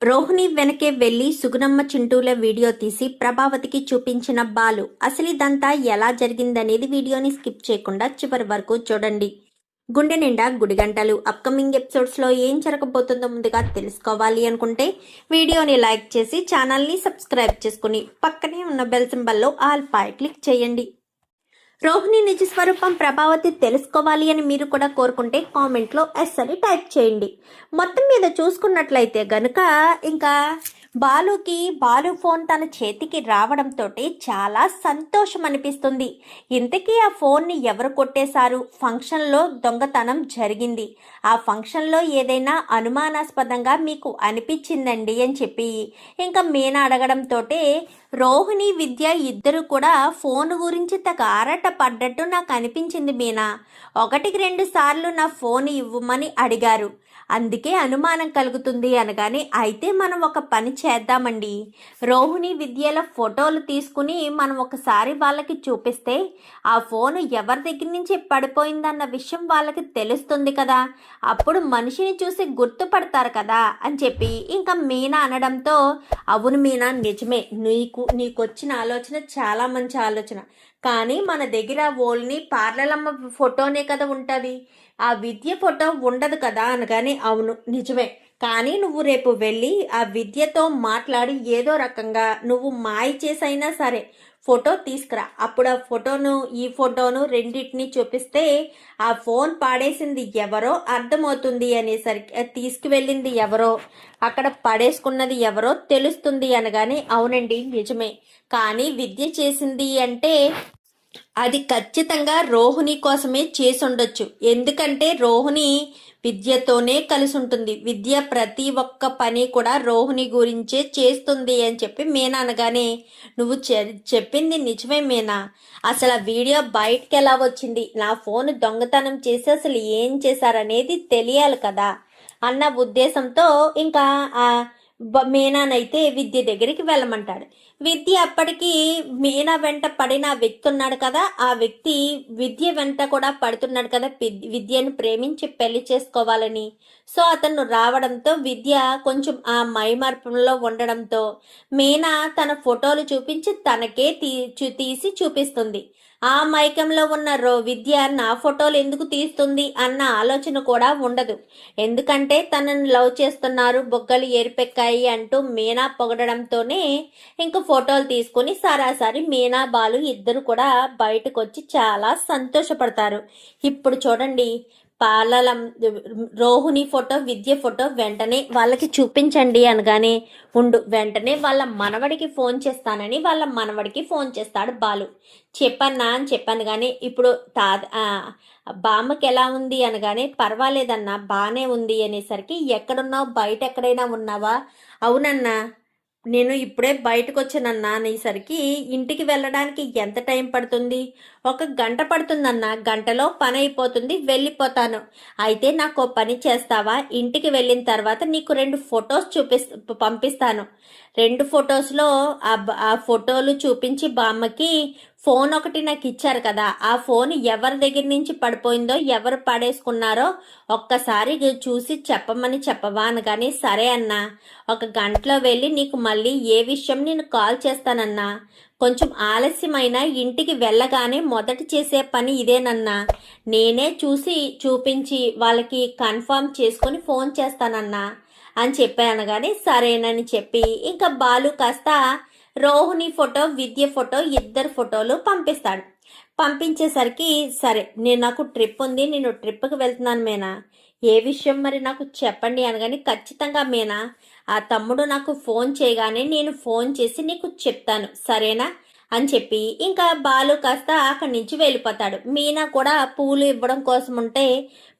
రోహిణి వెనకే వెళ్లి సుగుణమ్మ చింటూల వీడియో తీసి ప్రభావతికి చూపించిన బాలు. అసలు ఇదంతా ఎలా జరిగిందనేది వీడియోని స్కిప్ చేయకుండా చివరి వరకు చూడండి. గుండె నిండా గుడిగంటలు అప్కమింగ్ ఎపిసోడ్స్ లో ఏం జరగబోతుందో ముందుగా తెలుసుకోవాలి అనుకుంటే వీడియోని లైక్ చేసి ఛానల్ని సబ్స్క్రైబ్ చేసుకుని పక్కనే ఉన్న బెల్ సింబల్లో ఆల్ పై క్లిక్ చేయండి. రోహిణి నిజ స్వరూపం ప్రభావతి తెలుసుకోవాలి అని మీరు కూడా కోరుకుంటే కామెంట్లో ఎస్ అని టైప్ చేయండి. మొత్తం మీద చూసుకున్నట్లయితే గనుక ఇంకా బాలు ఫోన్ తన చేతికి రావడంతో చాలా సంతోషం అనిపిస్తుంది. ఇంతకీ ఆ ఫోన్ని ఎవరు కొట్టేశారు? ఫంక్షన్లో దొంగతనం జరిగింది. ఆ ఫంక్షన్లో ఏదైనా అనుమానాస్పదంగా మీకు అనిపించిందండి అని చెప్పి ఇంకా మీనా అడగడంతో రోహిణి విద్య ఇద్దరు కూడా ఫోన్ గురించి తగ ఆరాట పడ్డట్టు నాకు అనిపించింది మీనా. 1-2 సార్లు నా ఫోన్ ఇవ్వమని అడిగారు, అందుకే అనుమానం కలుగుతుంది అనగానే అయితే మనం ఒక పని చేద్దామండి. రోహిణి విద్యల ఫోటోలు తీసుకుని మనం ఒకసారి వాళ్ళకి చూపిస్తే ఆ ఫోను ఎవరి దగ్గర నుంచి పడిపోయిందన్న విషయం వాళ్ళకి తెలుస్తుంది కదా, అప్పుడు మనిషిని చూసి గుర్తుపడతారు కదా అని చెప్పి ఇంకా మీనా అనడంతో అవును మీనా, నిజమే, నీకొచ్చిన ఆలోచన చాలా మంచి ఆలోచన. కానీ మన దగ్గర ఓన్లీ పార్లలమ్మ ఫోటోనే కదా ఉంటుంది, ఆ విద్య ఫోటో ఉండదు కదా అనగానే అవును నిజమే, కానీ నువ్వు రేపు వెళ్ళి ఆ విద్యతో మాట్లాడి ఏదో రకంగా నువ్వు మాయ చేసైనా సరే ఫోటో తీసుకురా. అప్పుడు ఆ ఫోటోను ఈ ఫోటోను రెండింటిని చూపిస్తే ఆ ఫోన్ పాడేసింది ఎవరో అర్థమవుతుంది అనేసరికి తీసుకువెళ్ళింది ఎవరో అక్కడ పడేసుకున్నది ఎవరో తెలుస్తుంది అనగానే అవునండి నిజమే, కానీ విద్య చేసింది అంటే అది ఖచ్చితంగా రోహిణి కోసమే చేసి ఉండొచ్చు. ఎందుకంటే రోహిణి విద్యతోనే కలిసి ఉంటుంది, విద్య ప్రతి ఒక్క పని కూడా రోహిణి గురించే చేస్తుంది అని చెప్పి మీనా అనగానే నువ్వు చెప్పింది నిజమే మీనా, అసలు ఆ వీడియో బయటకు ఎలా వచ్చింది, నా ఫోన్ దొంగతనం చేసి అసలు ఏం చేశారనేది తెలియాలి కదా అన్న ఉద్దేశంతో ఇంకా మీనానైతే విద్య దగ్గరికి వెళ్ళమంటాడు. విద్య అప్పటికి మీనా వెంట పడిన వ్యక్తి ఉన్నాడు కదా, ఆ వ్యక్తి విద్య వెంట కూడా పడుతున్నాడు కదా, విద్యను ప్రేమించి పెళ్లి చేసుకోవాలని. సో అతను రావడంతో విద్య కొంచెం ఆ మైమర్పంలో ఉండడంతో మీనా తన ఫోటోలు చూపించి తనకే తీసి చూపిస్తుంది. ఆ మైకంలో ఉన్న విద్య నా ఫోటోలు ఎందుకు తీస్తుంది అన్న ఆలోచన కూడా ఉండదు. ఎందుకంటే తనను లవ్ చేస్తున్నారు, బొగ్గలు ఏరిపెక్కాయి అంటూ మీనా పొగడడంతోనే ఇంక ఫోటోలు తీసుకుని సరాసరి మీనా బాలు ఇద్దరు కూడా బయటకు వచ్చి చాలా సంతోషపడతారు. ఇప్పుడు చూడండి, రోహిణి ఫోటో విద్య ఫోటో వెంటనే వాళ్ళకి చూపించండి అనగానే ఉండు వెంటనే వాళ్ళ మనవడికి ఫోన్ చేస్తానని వాళ్ళ మనవడికి ఫోన్ చేస్తాడు బాలు. చెప్పన్నా అని చెప్పాను కానీ ఇప్పుడు బామ్మకి ఎలా ఉంది అనగానే పర్వాలేదన్నా బాగానే ఉంది అనేసరికి ఎక్కడున్నావు, బయట ఎక్కడైనా ఉన్నావా? అవునన్నా, నేను ఇప్పుడే బయటకు వచ్చానన్నా అనేసరికి ఇంటికి వెళ్ళడానికి ఎంత టైం పడుతుంది? 1 గంట పడుతుందన్నా, గంటలో పని అయిపోతుంది, వెళ్ళిపోతాను. అయితే నాకు పని చేస్తావా? ఇంటికి వెళ్ళిన తర్వాత నీకు 2 ఫొటోస్ పంపిస్తాను. 2 ఫొటోస్లో ఆ ఫోటోలు చూపించి బామ్మకి ఫోన్ ఒకటి నాకు ఇచ్చారు కదా, ఆ ఫోన్ ఎవరి దగ్గర నుంచి పడిపోయిందో ఎవరు పడేసుకున్నారో ఒక్కసారి చూసి చెప్పమని చెప్పవా అనగానే సరే అన్నా, 1 గంటలో వెళ్ళి నీకు మళ్ళీ ఏ విషయం నేను కాల్ చేస్తానన్నా. కొంచెం ఆలస్యమైన ఇంటికి వెళ్ళగానే మొదట చేసే పని ఇదేనన్నా, నేనే చూపించి వాళ్ళకి కన్ఫర్మ్ చేసుకొని ఫోన్ చేస్తానన్నా అని చెప్పానగానే సరేనని చెప్పి ఇంకా బాలు కాస్త రోహిణి ఫోటో విద్య ఫోటో ఇద్దరు ఫోటోలు పంపిస్తాడు. పంపించేసరికి సరే నాకు ట్రిప్ ఉంది, నేను ట్రిప్కి వెళ్తున్నాను మీనా, ఏ విషయం మరి నాకు చెప్పండి అనగానే ఖచ్చితంగా మీనా, ఆ తమ్ముడు నాకు ఫోన్ చేయగానే నేను ఫోన్ చేసి నీకు చెప్తాను సరేనా అని చెప్పి ఇంకా బాలు కాస్త అక్కడి నుంచి వెళ్ళిపోతాడు. మీనా కూడా పువ్వులు ఇవ్వడం కోసం ఉంటే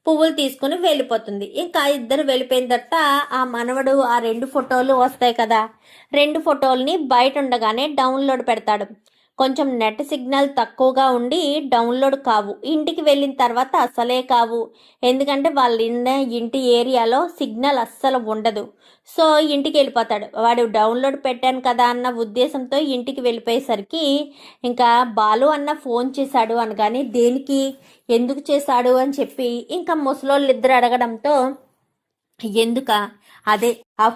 పువ్వులు తీసుకుని వెళ్ళిపోతుంది. ఇంకా ఇద్దరు వెళ్ళిపోయిన తర్వాత ఆ మనవడు ఆ 2 ఫోటోలు వస్తాయి కదా, 2 ఫోటోల్ని బయట ఉండగానే డౌన్లోడ్ పెడతాడు. కొంచెం నెట్ సిగ్నల్ తక్కువగా ఉండి డౌన్లోడ్ కావు, ఇంటికి వెళ్ళిన తర్వాత అసలే కావు. ఎందుకంటే వాళ్ళ ఇంటి ఏరియాలో సిగ్నల్ అస్సలు ఉండదు. సో ఇంటికి వెళ్ళిపోతాడు. వాడు డౌన్లోడ్ పెట్టాను కదా అన్న ఉద్దేశంతో ఇంటికి వెళ్ళిపోయేసరికి ఇంకా బాలు అన్న ఫోన్ చేశాడు అనగానే దేనికి, ఎందుకు చేశాడు అని చెప్పి ఇంకా ముసలోళ్ళు ఇద్దరు అడగడంతో ఎందుక అదే ఆ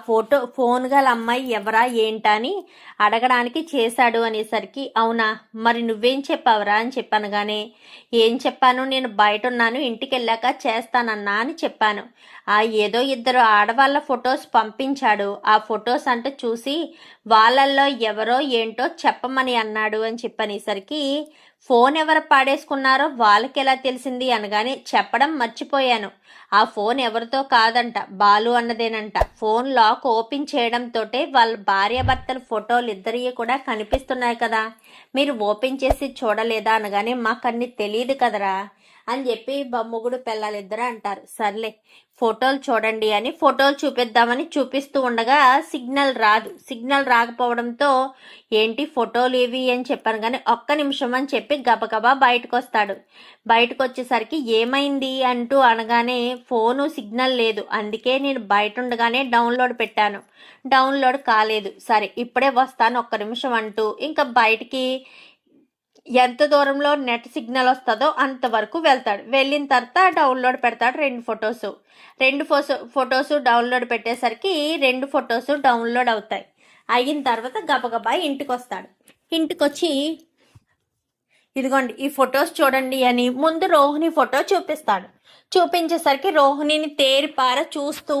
ఫోన్ గల అమ్మాయి ఎవరా ఏంటా అని అడగడానికి చేశాడు అనేసరికి, అవునా మరి నువ్వేం చెప్పావురా అని చెప్పానుగానే, ఏం చెప్పాను, నేను బయట ఉన్నాను, ఇంటికి వెళ్ళాక చేస్తానన్నా అని చెప్పాను. ఏదో ఇద్దరు ఆడవాళ్ళ ఫొటోస్ పంపించాడు, ఆ ఫొటోస్ అంటే చూసి వాళ్ళల్లో ఎవరో ఏంటో చెప్పమని అన్నాడు అని చెప్పనేసరికి, ఫోన్ ఎవరు పాడేసుకున్నారో వాళ్ళకి ఎలా తెలిసింది అనగానే చెప్పడం మర్చిపోయాను. ఆ ఫోన్ ఎవరితో కాదంట, బాలు అన్నదేనంట. ఫోన్ లాక్ ఓపెన్ చేయడంతో వాళ్ళ భార్యాభర్తల ఫోటోలు ఇద్దరివి కూడా కనిపిస్తున్నాయి కదా, మీరు ఓపెన్ చేసి చూడలేదా అనగానే, మాకు అన్ని తెలియదు కదరా అని చెప్పి మొగుడు పిల్లలిద్దరు అంటారు. సర్లే ఫోటోలు చూడండి అని ఫోటోలు చూపిద్దామని చూపిస్తూ ఉండగా సిగ్నల్ రాకపోవడంతో, ఏంటి ఫోటోలు ఏవి అని చెప్పాను కానీ, ఒక్క నిమిషం అని చెప్పి గబగబా బయటకు వస్తాడు. బయటకు వచ్చేసరికి ఏమైంది అంటూ అనగానే, ఫోను సిగ్నల్ లేదు, అందుకే నేను బయట ఉండగానే డౌన్లోడ్ పెట్టాను, డౌన్లోడ్ కాలేదు, సరే ఇప్పుడే వస్తాను ఒక్క నిమిషం అంటూ ఇంకా బయటికి ఎంత దూరంలో నెట్ సిగ్నల్ వస్తుందో అంతవరకు వెళ్తాడు. వెళ్ళిన తర్వాత డౌన్లోడ్ పెడతాడు రెండు ఫొటోస్ డౌన్లోడ్ పెట్టేసరికి 2 ఫొటోస్ డౌన్లోడ్ అవుతాయి. అయిన తర్వాత గబగబా ఇంటికి వస్తాడు. ఇంటికొచ్చి ఇదిగోండి ఈ ఫొటోస్ చూడండి అని ముందు రోహిణి ఫోటో చూపిస్తాడు. చూపించేసరికి రోహిణిని తేరిపార చూస్తూ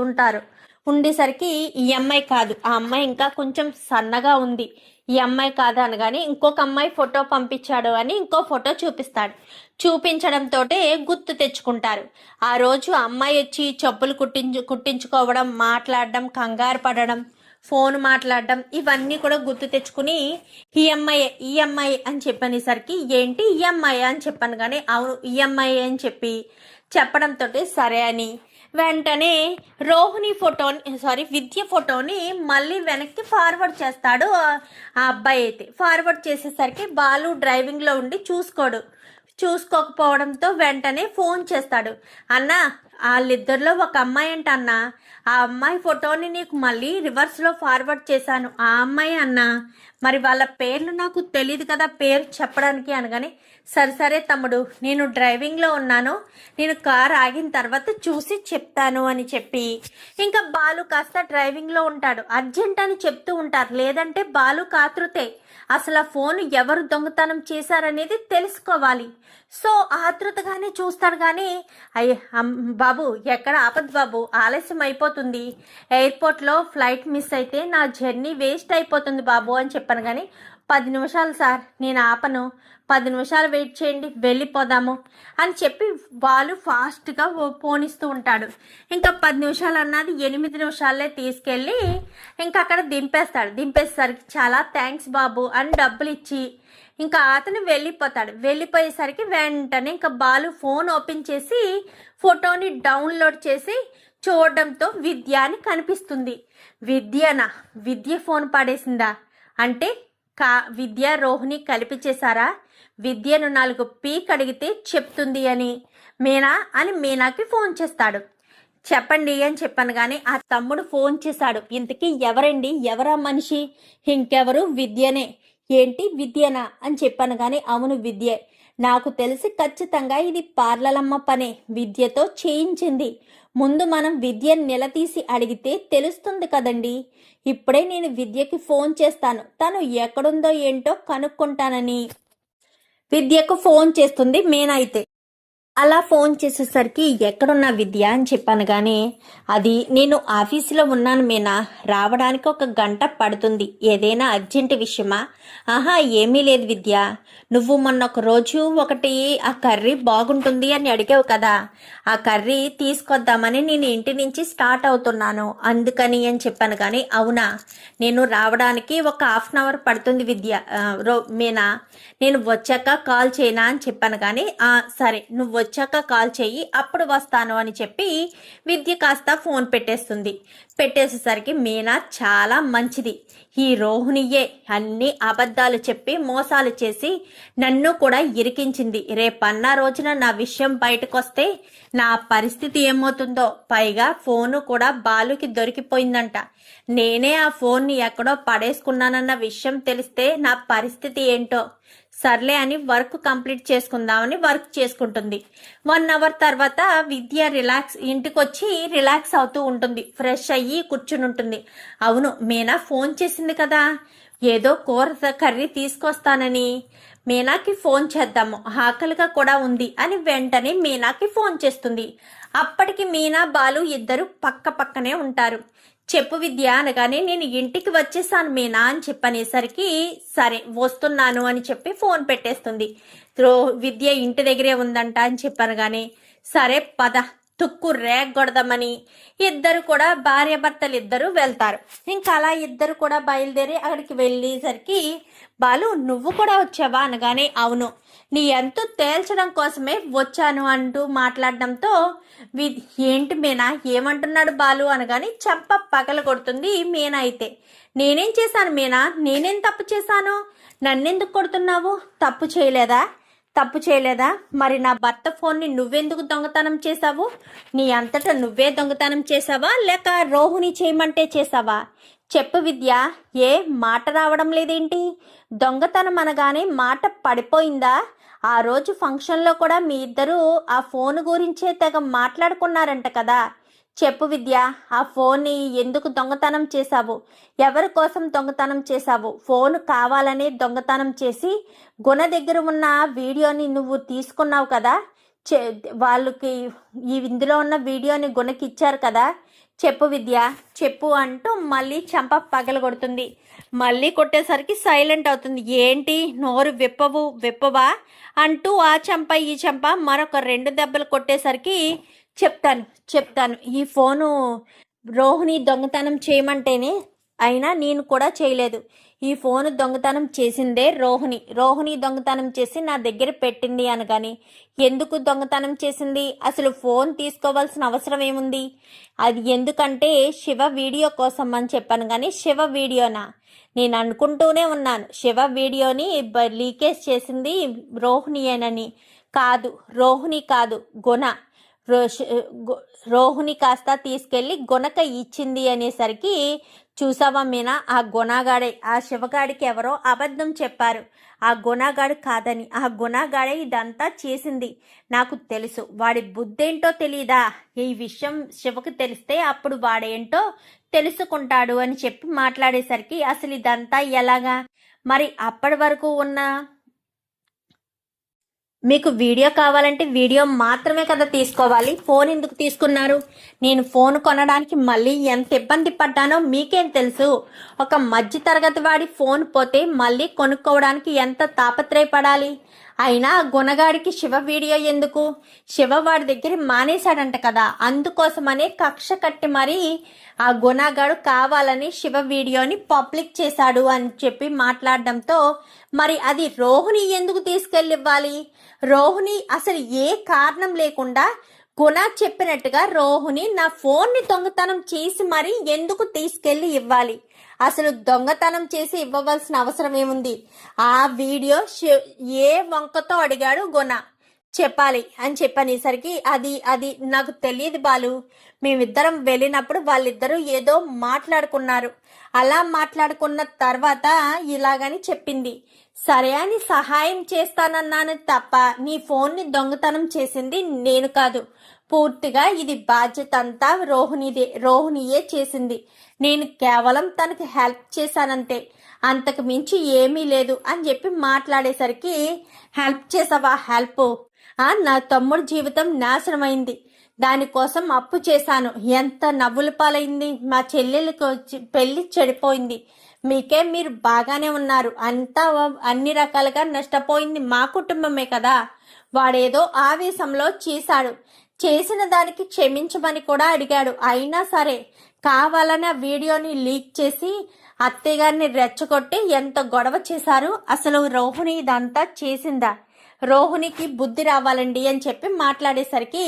ఉంటారు. ఉండేసరికి ఈ అమ్మాయి కాదు, ఆ అమ్మాయి ఇంకా కొంచెం సన్నగా ఉంది, ఈ అమ్మాయి కాదు అనగానే ఇంకొక అమ్మాయి ఫోటో పంపించాడు అని ఇంకో ఫోటో చూపిస్తాడు. చూపించడంతో గుర్తు తెచ్చుకుంటారు. ఆ రోజు అమ్మాయి వచ్చి చెప్పులు కుట్టించుకోవడం, మాట్లాడడం, కంగారు పడడం, ఫోన్ మాట్లాడడం, ఇవన్నీ కూడా గుర్తు తెచ్చుకుని ఈ అమ్మాయి అని చెప్పనేసరికి, ఏంటి ఈ అమ్మాయి అని చెప్పాను కానీ, అవును ఈ అమ్మాయి అని చెప్పడంతో సరే అని వెంటనే విద్య ఫోటోని మళ్ళీ వెనక్కి ఫార్వర్డ్ చేస్తాడు. ఆ అబ్బాయి అయితే ఫార్వర్డ్ చేసేసరికి బాలు డ్రైవింగ్లో ఉండి చూసుకోకపోవడంతో వెంటనే ఫోన్ చేస్తాడు. అన్న వాళ్ళిద్దరిలో ఒక అమ్మాయి అంట అన్న, ఆ అమ్మాయి ఫోటోని నీకు మళ్ళీ రివర్స్లో ఫార్వర్డ్ చేశాను, ఆ అమ్మాయి అన్న, మరి వాళ్ళ పేర్లు నాకు తెలియదు కదా పేరు చెప్పడానికి అనగానే, సరే తమ్ముడు నేను డ్రైవింగ్లో ఉన్నాను, నేను కార్ ఆగిన తర్వాత చూసి చెప్తాను అని చెప్పి ఇంకా బాలు కాస్త డ్రైవింగ్లో ఉంటాడు. అర్జెంట్ అని చెప్తూ ఉంటారు, లేదంటే బాలు కాతృతే, అసలు ఆ ఫోన్ ఎవరు దొంగతనం చేశారనేది తెలుసుకోవాలి. సో ఆతృతగానే చూస్తాడు కానీ, బాబు ఎక్కడ ఆపద్ బాబు, ఆలస్యం అయిపోతుంది, ఎయిర్పోర్ట్లో ఫ్లైట్ మిస్ అయితే నా జర్నీ వేస్ట్ అయిపోతుంది బాబు అని చెప్పాను కానీ, 10 నిమిషాలు సార్ నేను ఆపను, 10 నిమిషాలు వెయిట్ చేయండి వెళ్ళిపోదాము అని చెప్పి వాళ్ళు ఫాస్ట్గా పోనిస్తూ ఉంటాడు. ఇంకా 10 నిమిషాలు అన్నది 8 నిమిషాలే తీసుకెళ్ళి ఇంకా అక్కడ దింపేసరికి చాలా థ్యాంక్స్ బాబు అని డబ్బులు ఇచ్చి ఇంకా అతను వెళ్ళిపోయేసరికి వెంటనే ఇంకా బాలు ఫోన్ ఓపెన్ చేసి ఫోటోని డౌన్లోడ్ చేసి చూడడంతో విద్య అని కనిపిస్తుంది. విద్య ఫోన్ పడేసిందా అంటే విద్య రోహిణి కలిపి చేశారా? విద్యను 4 పీక్ అడిగితే చెప్తుంది అని మీనాకి ఫోన్ చేస్తాడు. చెప్పండి అని చెప్పాను కానీ ఆ తమ్ముడు ఫోన్ చేశాడు. ఇంతకీ ఎవరండి, ఎవరా మనిషి? ఇంకెవరు విద్యనే. ఏంటి విద్యనా అని చెప్పాను కానీ, అవును విద్యే, నాకు తెలిసి ఖచ్చితంగా ఇది పార్లలమ్మ పనే, విద్యతో చేయించింది. ముందు మనం విద్యను నిలదీసి అడిగితే తెలుస్తుంది కదండి. ఇప్పుడే నేను విద్యకి ఫోన్ చేస్తాను, తను ఎక్కడుందో ఏంటో కనుక్కుంటానని విద్యకు ఫోన్ చేస్తుంది మీనా. అయితే అలా ఫోన్ చేసేసరికి ఎక్కడున్నా విద్య అని చెప్పాను కానీ, అది నేను ఆఫీసులో ఉన్నాను మీనా, రావడానికి 1 గంట పడుతుంది, ఏదైనా అర్జెంట్ విషయమా? ఆహా ఏమీ లేదు విద్య, నువ్వు మొన్న ఒక రోజు ఆ కర్రీ బాగుంటుంది అని అడిగావు కదా, ఆ కర్రీ తీసుకొద్దామని నేను ఇంటి నుంచి స్టార్ట్ అవుతున్నాను అందుకని అని చెప్పాను కానీ, అవునా నేను రావడానికి 1 హాఫ్ అన్ అవర్ పడుతుంది విద్య మీనా, నేను వచ్చాక కాల్ చేయనా అని చెప్పాను కానీ, సరే నువ్వు వచ్చాక కాల్ చెయ్యి అప్పుడు వస్తాను అని చెప్పి విద్య కాస్త ఫోన్ పెట్టేసేసరికి మీనా చాలా మంచిది, ఈ రోహిణియే అన్ని అబద్ధాలు చెప్పి మోసాలు చేసి నన్ను కూడా ఇరికించింది, రేపన్న రోజున నా విషయం బయటకు వస్తే నా పరిస్థితి ఏమవుతుందో, పైగా ఫోను కూడా బాలుకి దొరికిపోయిందంట, నేనే ఆ ఫోన్ని ఎక్కడో పడేసుకున్నానన్న విషయం తెలిస్తే నా పరిస్థితి ఏంటో, సర్లే అని వర్క్ కంప్లీట్ చేసుకుందామని వర్క్ చేసుకుంటుంది. 1 అవర్ తర్వాత విద్య ఇంటికి వచ్చి రిలాక్స్ అవుతూ ఉంటుంది. ఫ్రెష్ అయ్యి కూర్చుని ఉంటుంది. అవును, మీనా ఫోన్ చేసింది కదా, ఏదో కూర కర్రీ తీసుకొస్తానని. మీనాకి ఫోన్ చేద్దాము, ఆకలిగా కూడా ఉంది అని వెంటనే మీనాకి ఫోన్ చేస్తుంది. అప్పటికి మీనా బాలు ఇద్దరు పక్క పక్కనే ఉంటారు. చెప్పు విద్య అనగానే నేను ఇంటికి వచ్చేసాను మీనా అని చెప్పనేసరికి సరే వస్తున్నాను అని చెప్పి ఫోన్ పెట్టేస్తుంది. విద్య ఇంటి దగ్గరే ఉందంట అని చెప్పనగానే సరే పద తుక్కు రేగొడదామని ఇద్దరు కూడా భార్యాభర్తలు ఇద్దరు వెళ్తారు. ఇంకా అలా ఇద్దరు కూడా బయలుదేరి అక్కడికి వెళ్ళేసరికి బాలు నువ్వు కూడా వచ్చావా అనగానే అవును, నీ ఎంతో తేల్చడం కోసమే వచ్చాను అంటూ మాట్లాడడంతో ఏంటి మీనా ఏమంటున్నాడు బాలు అనగానే చంప పగల కొడుతుంది మీనా. అయితే నేనేం చేశాను మీనా, నేనేం తప్పు చేశాను, నన్నెందుకు కొడుతున్నావు, తప్పు చేయలేదా మరి నా భర్త ఫోన్ని నువ్వెందుకు దొంగతనం చేశావు, నీ అంతటా నువ్వే దొంగతనం చేసావా లేక రోహిణి చేయమంటే చేసావా, చెప్పు విద్య, ఏ మాట రావడం లేదేంటి, దొంగతనం అనగానే మాట పడిపోయిందా, ఆ రోజు ఫంక్షన్లో కూడా మీ ఇద్దరు ఆ ఫోన్ గురించే తెగ మాట్లాడుకున్నారంట కదా, చెప్పు విద్య, ఆ ఫోన్ని ఎందుకు దొంగతనం చేశావు, ఎవరి కోసం దొంగతనం చేశావు, ఫోన్ కావాలని దొంగతనం చేసి గుణ దగ్గర ఉన్న వీడియోని నువ్వు తీసుకున్నావు కదా, వాళ్ళకి ఇందులో ఉన్న వీడియోని గుణకి ఇచ్చారు కదా, చెప్పు విద్య చెప్పు అంటూ మళ్ళీ చంప పగలగొడుతుంది. మళ్ళీ కొట్టేసరికి సైలెంట్ అవుతుంది. ఏంటి నోరు విప్పవా అంటూ ఆ చంప ఈ చంప మరొక 2 దెబ్బలు కొట్టేసరికి చెప్తాను ఈ ఫోను రోహిణి దొంగతనం చేయమంటేనే, అయినా నేను కూడా చేయలేదు, ఈ ఫోను దొంగతనం చేసిందే రోహిణి దొంగతనం చేసి నా దగ్గర పెట్టింది అనగాని ఎందుకు దొంగతనం చేసింది, అసలు ఫోన్ తీసుకోవాల్సిన అవసరం ఏముంది, అది ఎందుకంటే శివ వీడియో కోసం అని చెప్పాను. కానీ శివ వీడియోనా, నేను అనుకుంటూనే ఉన్నాను శివ వీడియోని లీకేజ్ చేసింది రోహిణియేనని. రోహిణి కాదు గుణ, రోహిణి కాస్త తీసుకెళ్ళి గుణక ఇచ్చింది అనేసరికి చూసావా మీనా, ఆ గుణగాడే, ఆ శివగాడికి ఎవరో అబద్ధం చెప్పారు, ఆ గుణగాడు కాదని, ఆ గుణగాడే ఇదంతా చేసింది, నాకు తెలుసు, వాడి బుద్ధేంటో తెలీదా, ఈ విషయం శివకు తెలిస్తే అప్పుడు వాడేంటో తెలుసుకుంటాడు అని చెప్పి మాట్లాడేసరికి అసలు ఇదంతా ఎలాగా, మరి అప్పటి వరకు ఉన్న మీకు వీడియో కావాలంటే వీడియో మాత్రమే కదా తీసుకోవాలి, ఫోన్ ఎందుకు తీసుకున్నారు, నేను ఫోన్ కొనడానికి మళ్ళీ ఎంత ఇబ్బంది పడ్డానో మీకేం తెలుసు, ఒక మధ్య తరగతి వాడి ఫోన్ పోతే మళ్ళీ కొనుక్కోవడానికి ఎంత తాపత్రయపడాలి, అయినా గుణగాడికి శివ వీడియో ఎందుకు, శివ వాడి దగ్గర మానేశాడంట కదా, అందుకోసమనే కక్ష కట్టి మరీ ఆ గుణగాడు కావాలని శివ వీడియోని పబ్లిక్ చేశాడు అని చెప్పి మాట్లాడడంతో మరి అది రోహిణి ఎందుకు తీసుకెళ్ళి ఇవ్వాలి, రోహిణి అసలు ఏ కారణం లేకుండా గుణ చెప్పినట్టుగా రోహిణి నా ఫోన్ని దొంగతనం చేసి మరి ఎందుకు తీసుకెళ్ళి ఇవ్వాలి, అసలు దొంగతనం చేసి ఇవ్వవలసిన అవసరం ఏముంది, ఆ వీడియో ఏ వంకతో అడిగాడు గుణ చెప్పాలి అని చెప్పనేసరికి అది నాకు తెలియదు బాలు, మేమిద్దరం వెళ్ళినప్పుడు వాళ్ళిద్దరూ ఏదో మాట్లాడుకున్నారు, అలా మాట్లాడుకున్న తర్వాత ఇలాగని చెప్పింది, సరే అని సహాయం చేస్తానన్నాను తప్ప నీ ఫోన్ని దొంగతనం చేసింది నేను కాదు, పూర్తిగా ఇది బాధ్యత అంతా రోహిణియే చేసింది, నేను కేవలం తనకి హెల్ప్ చేశానంతే, అంతకు మించి ఏమీ లేదు అని చెప్పి మాట్లాడేసరికి హెల్ప్ చేసావా, హెల్ప్, నా తమ్ముడు జీవితం నాశనమైంది, దానికోసం అప్పు చేశాను, ఎంత నవ్వుల పాలైంది, మా చెల్లెలకు పెళ్లి చెడిపోయింది, మీరు బాగానే ఉన్నారు, అంతా అన్ని రకాలుగా నష్టపోయింది మా కుటుంబమే కదా, వాడేదో ఆవేశంలో చేసిన దానికి క్షమించమని కూడా అడిగాడు, అయినా సరే కావాలని ఆ వీడియోని లీక్ చేసి అత్తయ్య గారిని రెచ్చగొట్టి ఎంత గొడవ చేశారు, అసలు రోహిణి ఇదంతా చేసిందా, రోహిణికి బుద్ధి రావాలండి అని చెప్పి మాట్లాడేసరికి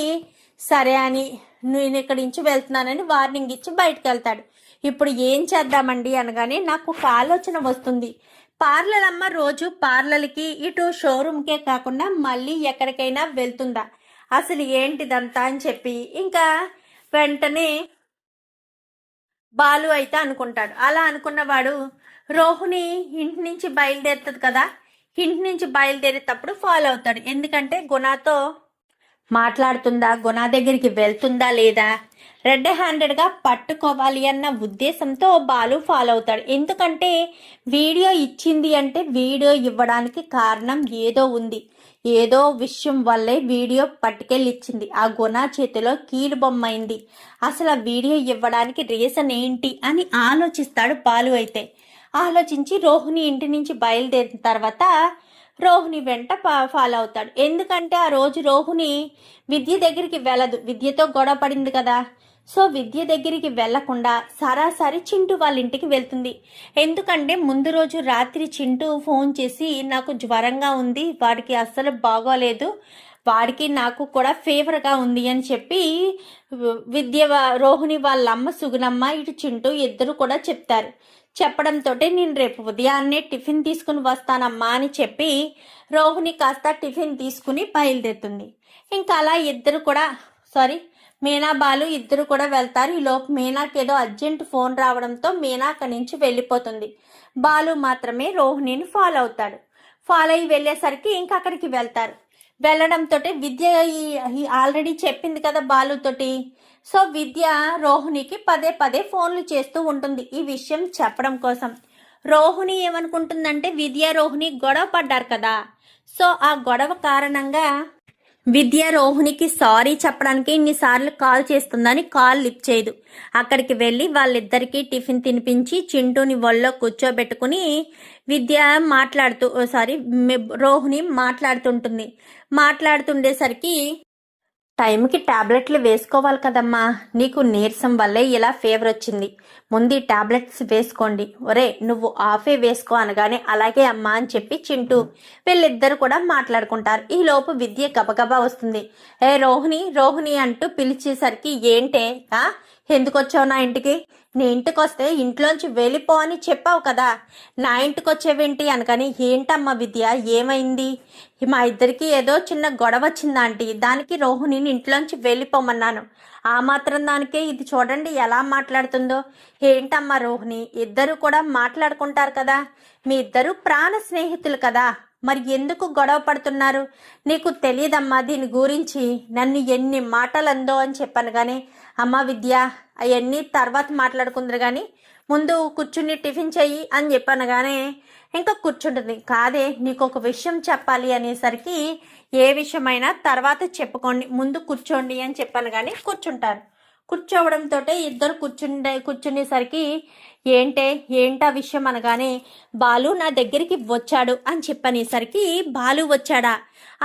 సరే అని నేను ఇక్కడి నుంచి వెళ్తున్నానని వార్నింగ్ ఇచ్చి బయటకు వెళ్తాడు. ఇప్పుడు ఏం చేద్దామండి అనగానే నాకు ఒక ఆలోచన వస్తుంది, పార్లర్ అమ్మ రోజు పార్లర్కి ఇటు షోరూమ్కే కాకుండా మళ్ళీ ఎక్కడికైనా వెళ్తుందా, అసలు ఏంటిదంతా అని చెప్పి ఇంకా వెంటనే బాలు అయితే అనుకుంటాడు. అలా అనుకున్నవాడు రోహిణి ఇంటి నుంచి బయలుదేరుతుంది కదా, ఇంటి నుంచి బయలుదేరేటప్పుడు ఫాలో అవుతాడు. ఎందుకంటే గుణతో మాట్లాడుతుందా, గుణ దగ్గరికి వెళ్తుందా లేదా రెడ్ హ్యాండెడ్గా పట్టుకోవాలి అన్న ఉద్దేశంతో బాలు ఫాలో అవుతాడు. ఎందుకంటే వీడియో ఇచ్చింది అంటే వీడియో ఇవ్వడానికి కారణం ఏదో ఉంది. ఏదో విషయం వల్లే వీడియో పట్టుకెళ్ళి ఇచ్చింది. ఆ గుణ చేతిలో కీలు బొమ్మ అయింది. అసలు ఆ వీడియో ఇవ్వడానికి రీజన్ ఏంటి అని ఆలోచిస్తాడు బాలు. అయితే ఆలోచించి రోహిణి ఇంటి నుంచి బయలుదేరిన తర్వాత రోహిణి వెంట ఫాలో అవుతాడు. ఎందుకంటే ఆ రోజు రోహిణి విద్య దగ్గరికి వెళ్ళదు, విద్యతో గొడవ పడింది కదా. సో విద్య దగ్గరికి వెళ్లకుండా సరాసరి చింటూ వాళ్ళ ఇంటికి వెళ్తుంది. ఎందుకంటే ముందు రోజు రాత్రి చింటూ ఫోన్ చేసి నాకు జ్వరంగా ఉంది, వాడికి అస్సలు బాగోలేదు, వాడికి నాకు కూడా ఫీవర్గా ఉంది అని చెప్పి రోహిణి వాళ్ళ అమ్మ సుగుణమ్మ ఇటు చింటూ ఇద్దరు కూడా చెప్తారు. చెప్పడంతో నేను రేపు ఉదయాన్నే టిఫిన్ తీసుకుని వస్తానమ్మా అని చెప్పి రోహిణి కాస్త టిఫిన్ తీసుకుని బయలుదేరుతుంది. ఇంకా అలా ఇద్దరు కూడా మీనా బాలు ఇద్దరు కూడా వెళ్తారు. ఈలోపు మీనాకి ఏదో అర్జెంట్ ఫోన్ రావడంతో మీనా అక్కడి నుంచి వెళ్ళిపోతుంది. బాలు మాత్రమే రోహిణిని ఫాలో అవుతాడు. ఫాలో అయ్యి వెళ్ళేసరికి ఇంకా అక్కడికి వెళ్తారు. వెళ్ళడంతో విద్య ఆల్రెడీ చెప్పింది కదా బాలుతోటి. సో విద్య రోహిణికి పదే పదే ఫోన్లు చేస్తూ ఉంటుంది ఈ విషయం చెప్పడం కోసం. రోహిణి ఏమనుకుంటుందంటే విద్య రోహిణి గొడవ పడ్డారు కదా. సో ఆ గొడవ కారణంగా విద్య రోహిణికి సారీ చెప్పడానికి ఇన్నిసార్లు కాల్ చేస్తుందని కాల్ లిఫ్ట్ చేయదు. అక్కడికి వెళ్ళి వాళ్ళిద్దరికీ టిఫిన్ తినిపించి చింటూని ఒళ్ళో కూర్చోబెట్టుకుని విద్య రోహిణి మాట్లాడుతుంటుంది. మాట్లాడుతుండేసరికి టైంకి టాబ్లెట్లు వేసుకోవాలి కదమ్మా, నీకు నీరసం వల్లే ఇలా ఫీవర్ వచ్చింది, ముందు ఈ టాబ్లెట్స్ వేసుకోండి, ఒరే నువ్వు ఆఫే వేసుకో అనగానే అలాగే అమ్మా అని చెప్పి చింటూ వీళ్ళిద్దరు కూడా మాట్లాడుకుంటారు. ఈ లోపు విద్య గబగబా వస్తుంది. ఏ రోహిణి రోహిణి అంటూ పిలిచేసరికి ఏంటే ఎందుకు వచ్చావు నా ఇంటికి, నీ ఇంటికి వస్తే ఇంట్లోంచి వెళ్ళిపో అని చెప్పావు కదా, నా ఇంటికి వచ్చేవేంటి అనగాని ఏంటమ్మా విద్య ఏమైంది, మా ఇద్దరికి ఏదో చిన్న గొడవ వచ్చిందా ఆంటీ, దానికి రోహిణిని ఇంట్లోంచి వెళ్ళిపోమన్నాను, ఆ మాత్రం దానికే ఇది చూడండి ఎలా మాట్లాడుతుందో. ఏంటమ్మా రోహిణి, ఇద్దరు కూడా మాట్లాడుకుంటారు కదా, మీ ఇద్దరు ప్రాణ స్నేహితులు కదా, మరి ఎందుకు గొడవ పడుతున్నారు, నీకు తెలియదమ్మా దీని గురించి, నన్ను ఎన్ని మాటలు అందో అని చెప్పాను. కానీ అమ్మ విద్య అవన్నీ తర్వాత మాట్లాడుకుందరు కానీ ముందు కూర్చుని టిఫిన్ చెయ్యి అని చెప్పాను. కానీ ఇంకా కూర్చుంటుంది. కాదే నీకు ఒక విషయం చెప్పాలి అనేసరికి ఏ విషయమైనా తర్వాత చెప్పుకోండి, ముందు కూర్చోండి అని చెప్పాను. కానీ కూర్చుంటారు. కూర్చోవడంతో ఇద్దరు కూర్చునేసరికి ఏంటా విషయం అనగానే బాలు నా దగ్గరికి వచ్చాడు అని చెప్పనేసరికి బాలు వచ్చాడా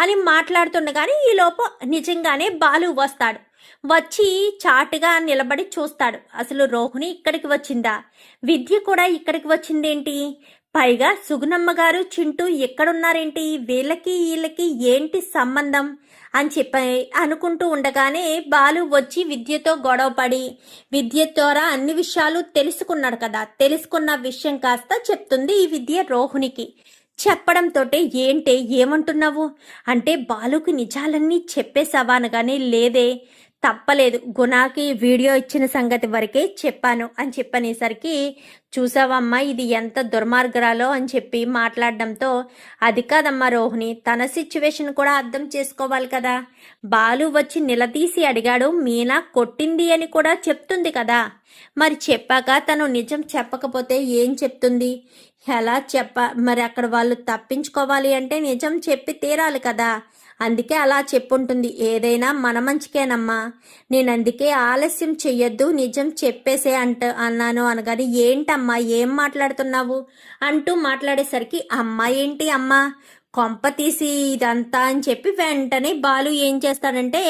అని మాట్లాడుతుండగానే ఈలోపు నిజంగానే బాలు వస్తాడు. వచ్చి చాటుగా నిలబడి చూస్తాడు. అసలు రోహిణి ఇక్కడికి వచ్చిందా, విద్య కూడా ఇక్కడికి వచ్చిందేంటి, పైగా సుగుణమ్మ గారు చింటూ ఎక్కడున్నారేంటి, వీళ్ళకి ఏంటి సంబంధం అని చెప్పి అనుకుంటూ ఉండగానే బాలు వచ్చి విద్యతో గొడవపడి విద్య ద్వారా అన్ని విషయాలు తెలుసుకున్నాడు కదా. తెలుసుకున్న విషయం కాస్త చెప్తుంది ఈ విద్య రోహిణికి. చెప్పడంతో ఏమంటున్నావు అంటే బాలుకి నిజాలన్నీ చెప్పేసావా అనగానే లేదే తప్పలేదు, గుణాకి వీడియో ఇచ్చిన సంగతి వరకే చెప్పాను అని చెప్పనేసరికి చూసావమ్మా ఇది ఎంత దుర్మార్గరాలో అని చెప్పి మాట్లాడడంతో అది కాదమ్మా రోహిణి, తన సిచ్యువేషన్ కూడా అర్థం చేసుకోవాలి కదా, బాలు వచ్చి నిలదీసి అడిగాడు, మీనా కొట్టింది అని కూడా చెప్తుంది కదా, మరి చెప్పాక తను నిజం చెప్పకపోతే ఏం చెప్తుంది, ఎలా మరి అక్కడ వాళ్ళు తప్పించుకోవాలి అంటే నిజం చెప్పి తీరాలి కదా, అందుకే అలా చెప్పుంటుంది, ఏదైనా మన మంచికేనమ్మా, నేను అందుకే ఆలస్యం చెయ్యొద్దు నిజం చెప్పేసే అన్నాను అనగాని ఏంటమ్మా ఏం మాట్లాడుతున్నావు అంటూ మాట్లాడేసరికి అమ్మా ఏంటి అమ్మా కొంప తీసి ఇదంతా అని చెప్పి వెంటనే బాలు ఏం చేస్తాడంటే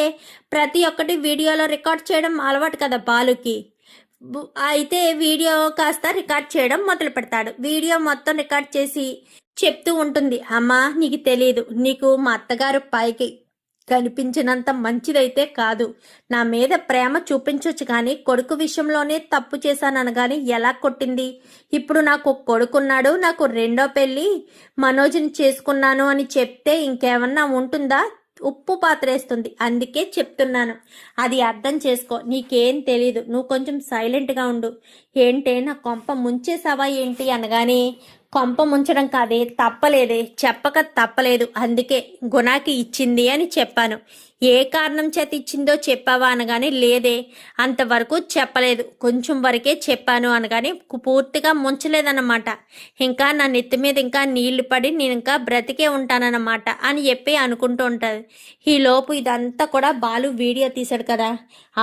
ప్రతి ఒక్కటి వీడియోలో రికార్డ్ చేయడం అలవాటు కదా బాలుకి. అయితే వీడియో కాస్త రికార్డ్ చేయడం మొదలు పెడతాడు. వీడియో మొత్తం రికార్డ్ చేసి చెప్తూ ఉంటుంది, అమ్మా నీకు తెలియదు, నీకు మా అత్తగారు పైకి కనిపించినంత మంచిదైతే కాదు, నా మీద ప్రేమ చూపించవచ్చు కానీ కొడుకు విషయంలోనే తప్పు చేశాననగాని ఎలా కొట్టింది, ఇప్పుడు నాకు కొడుకున్నాడు, నాకు రెండో పెళ్ళి మనోజ్ని చేసుకున్నాను అని చెప్తే ఇంకేమన్నా ఉంటుందా, ఉప్పు పాత్రేస్తుంది, అందుకే చెప్తున్నాను, అది అర్థం చేసుకో, నీకేం తెలీదు, నువ్వు కొంచెం సైలెంట్గా ఉండు, ఏంటే నా కొంప ముంచేసావా ఏంటి అనగానే కొంప ముంచడం కాదే, తప్పలేదే, చెప్పక తప్పలేదు. అందుకే గుణాకి ఇచ్చింది అని చెప్పాను. ఏ కారణం చేత ఇచ్చిందో చెప్పావా అనగానే లేదే, అంతవరకు చెప్పలేదు, కొంచెం వరకే చెప్పాను అనగానే పూర్తిగా ముంచలేదన్నమాట. ఇంకా నా నెత్తి మీద ఇంకా నీళ్లు పడి నేను ఇంకా బ్రతికే ఉంటానన్నమాట అని చెప్పి అనుకుంటూ ఉంటుంది. ఈలోపు ఇదంతా కూడా బాలు వీడియో తీశాడు కదా.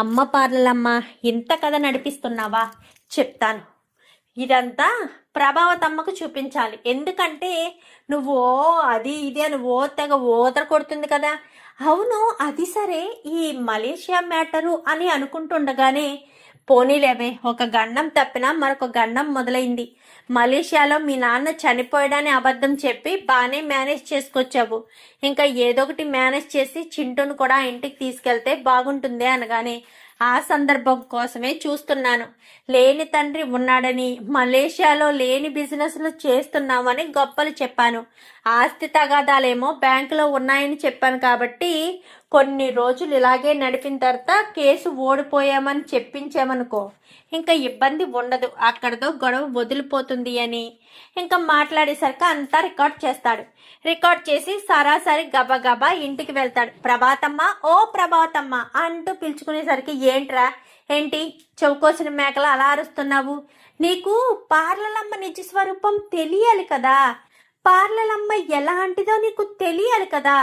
అమ్మ పార్లలమ్మ, ఇంత కథ నడిపిస్తున్నావా? చెప్తాను. ఇదంతా ప్రభావతమ్మకు చూపించాలి. ఎందుకంటే నువ్వు అది ఇది అని తెగ ఓదర కొడుతుంది కదా. అవును, అది సరే, ఈ మలేషియా మ్యాటరు అని అనుకుంటుండగానే పోనీలేవే, ఒక గండం తప్పినా మరొక గండం మొదలైంది. మలేషియాలో మీ నాన్న చనిపోయాడని అబద్ధం చెప్పి బాగానే మేనేజ్ చేసుకొచ్చావు. ఇంకా ఏదో ఒకటి మేనేజ్ చేసి చింటూను కూడా ఇంటికి తీసుకెళ్తే బాగుంటుంది అనగానే ఆ సందర్భం కోసమే చూస్తున్నాను. లేని తండ్రి ఉన్నాడని, మలేషియాలో లేని బిజినెస్లు చేస్తున్నామని గొప్పలు చెప్పాను. ఆస్తి తగాదాలేమో బ్యాంకులో ఉన్నాయని చెప్పాను. కాబట్టి కొన్ని రోజులు ఇలాగే నడిపిన తర్వాత కేసు ఓడిపోయామని చెప్పించామనుకో, ఇంకా ఇబ్బంది ఉండదు, అక్కడితో గొడవ వదిలిపోతుంది అని ఇంకా మాట్లాడేసరికి అంతా రికార్డ్ చేస్తాడు. రికార్డ్ చేసి సరాసరి గబగబా ఇంటికి వెళ్తాడు. ప్రభాతమ్మ, ఓ ప్రభాతమ్మ అంటూ పిలుచుకునేసరికి ఏంట్రా, ఏంటి చెవుకోసిన మేకలు అలా అరుస్తున్నావు? నీకు పార్లలమ్మ నిజ స్వరూపం తెలియాలి కదా, పార్లలమ్మ ఎలాంటిదో నీకు తెలియాలి కదా,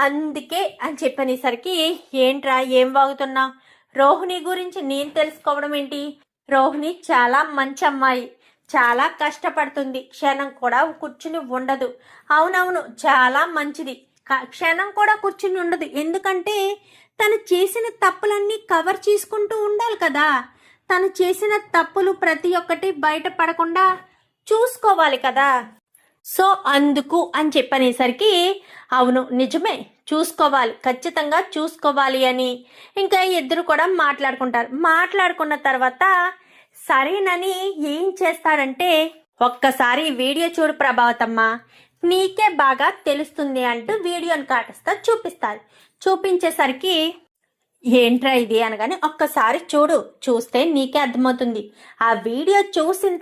అందుకే అని చెప్పనేసరికి ఏంట్రా ఏం వాగుతున్నావు? రోహిణి గురించి నేను తెలుసుకోవడం ఏంటి? రోహిణి చాలా మంచి అమ్మాయి, చాలా కష్టపడుతుంది, క్షణం కూడా కూర్చుని ఉండదు. అవునవును, చాలా మంచిది, క్షణం కూడా కూర్చుని ఉండదు. ఎందుకంటే తను చేసిన తప్పులన్నీ కవర్ చేసుకుంటూ ఉండాలి కదా. తను చేసిన తప్పులు ప్రతి ఒక్కటి బయటపడకుండా చూసుకోవాలి కదా. సో అందుకు అని చెప్పనేసరికి అవును నిజమే, చూసుకోవాలి, ఖచ్చితంగా చూసుకోవాలి అని ఇంకా ఇద్దరు కూడా మాట్లాడుకుంటారు. మాట్లాడుకున్న తర్వాత సరేనని ఏం చేస్తాడంటే, ఒక్కసారి వీడియో చూడు ప్రభావతమ్మ, నీకే బాగా తెలుస్తుంది అంటూ వీడియోని కాటేస్తా చూపిస్తారు. చూపించేసరికి ఏంట్రా ఇది అనగానే ఒక్కసారి చూడు, చూస్తే నీకే అర్థమవుతుంది. ఆ వీడియో చూసిన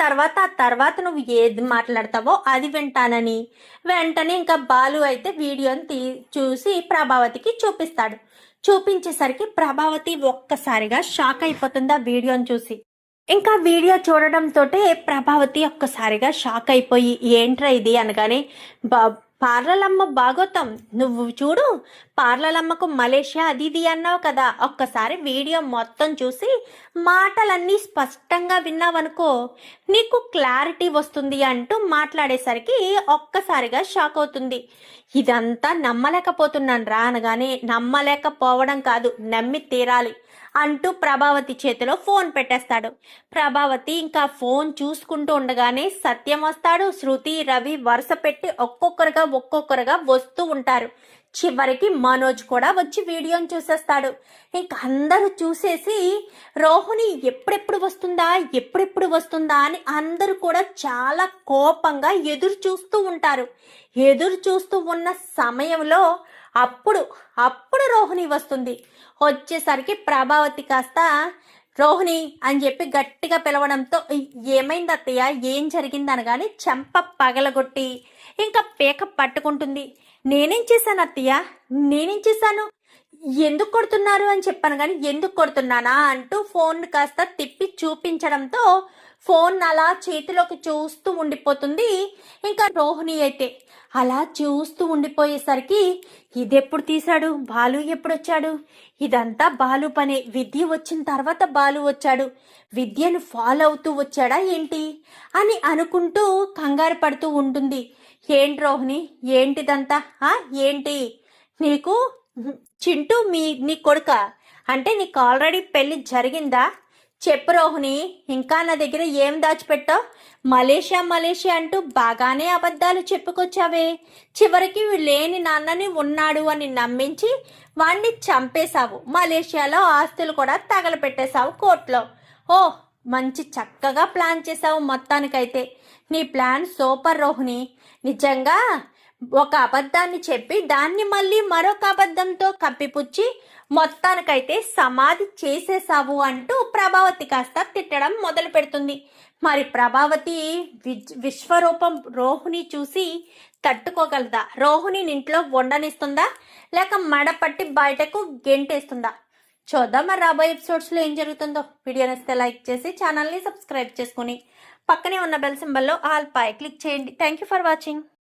తర్వాత నువ్వు ఏది మాట్లాడతావో అది వింటానని వెంటనే ఇంకా బాలు అయితే వీడియోని చూసి ప్రభావతికి చూపిస్తాడు. చూపించేసరికి ప్రభావతి ఒక్కసారిగా షాక్ అయిపోతుంది ఆ వీడియోని చూసి. ఇంకా వీడియో చూడడంతో ప్రభావతి ఒక్కసారిగా షాక్ అయిపోయి ఏంట్రా ఇది అనగానే పార్లలమ్మ బాగోతాం నువ్వు చూడు, పార్లలమ్మకు మలేషియా అది ఇది అన్నావు కదా, ఒక్కసారి వీడియో మొత్తం చూసి మాటలన్నీ స్పష్టంగా విన్నావనుకో నీకు క్లారిటీ వస్తుంది అంటూ మాట్లాడేసరికి ఒక్కసారిగా షాక్ అవుతుంది. ఇదంతా నమ్మలేకపోతున్నాను రా అనగానే నమ్మలేకపోవడం కాదు, నమ్మి తీరాలి అంటూ ప్రభావతి చేతిలో ఫోన్ పెట్టేస్తాడు. ప్రభావతి ఇంకా ఫోన్ చూసుకుంటూ ఉండగానే సత్యం వస్తాడు. శృతి, రవి వరుస పెట్టి ఒక్కొక్కరుగా వస్తూ ఉంటారు. చివరికి మనోజ్ కూడా వచ్చి వీడియోని చూసేస్తాడు. ఇంక అందరూ చూసేసి రోహిణి ఎప్పుడెప్పుడు వస్తుందా అని అందరూ కూడా చాలా కోపంగా ఎదురు చూస్తూ ఉంటారు. ఎదురు చూస్తూ ఉన్న సమయంలో అప్పుడు రోహిణి వస్తుంది. వచ్చేసరికి ప్రభావతి కాస్త రోహిణి అని చెప్పి గట్టిగా పిలవడంతో ఏమైంది అత్తయ్య, ఏం జరిగింది అనగానే చెంప పగలగొట్టి ఇంకా పీక పట్టుకుంటుంది. నేనేం చేశాను అత్తయ్య, నేనేం చేశాను, ఎందుకు కొడుతున్నారు అని చెప్పాను కానీ ఎందుకు కొడుతున్నానా అంటూ ఫోన్ కాస్త తిప్పి చూపించడంతో ఫోన్ అలా చేతిలోకి చూస్తూ ఉండిపోతుంది. ఇంకా రోహిణి అయితే అలా చూస్తూ ఉండిపోయేసరికి ఇదెప్పుడు తీశాడు, బాలు ఎప్పుడు వచ్చాడు, ఇదంతా బాలు పనే, విద్య వచ్చిన తర్వాత బాలు వచ్చాడు, విద్యను ఫాలో అవుతూ వచ్చాడా ఏంటి అని అనుకుంటూ కంగారు పడుతూ ఉంటుంది. ఏంటి రోహిణి, ఏంటిదంతా, ఏంటి నీకు చింటూ నీ కొడుక అంటే నీకు ఆల్రెడీ పెళ్లి జరిగిందా? చెప్పు రోహిణి, ఇంకా నా దగ్గర ఏం దాచిపెట్టావు? మలేషియా అంటూ బాగానే అబద్ధాలు చెప్పుకొచ్చావే, చివరికి లేని నాన్నని ఉన్నాడు అని నమ్మించి వాణ్ణి చంపేశావు. మలేషియాలో ఆస్తులు కూడా తగలపెట్టేశావు కోర్టులో. ఓ మంచి చక్కగా ప్లాన్ చేశావు మొత్తానికైతే. నీ ప్లాన్ సూపర్ రోహిణి. నిజంగా ఒక అబద్ధాన్ని చెప్పి దాన్ని మళ్ళీ మరొక అబద్ధంతో కప్పిపుచ్చి మొత్తానికైతే సమాధి చేసేసావు అంటూ ప్రభావతి కాస్త తిట్టడం మొదలు పెడుతుంది. మరి ప్రభావతి విశ్వరూపం రోహిణి చూసి తట్టుకోగలదా? రోహిణి ఇంట్లో ఉండనిస్తుందా, లేక మెడపట్టి బయటకు గెంటేస్తుందా? చూద్దాం మరి రాబోయే ఎపిసోడ్స్లో ఏం జరుగుతుందో. వీడియో నచ్చితే లైక్ చేసి ఛానల్ని సబ్స్క్రైబ్ చేసుకుని పక్కనే ఉన్న బెల్ సింబల్లో ఆల్ పై క్లిక్ చేయండి. Thank you for watching.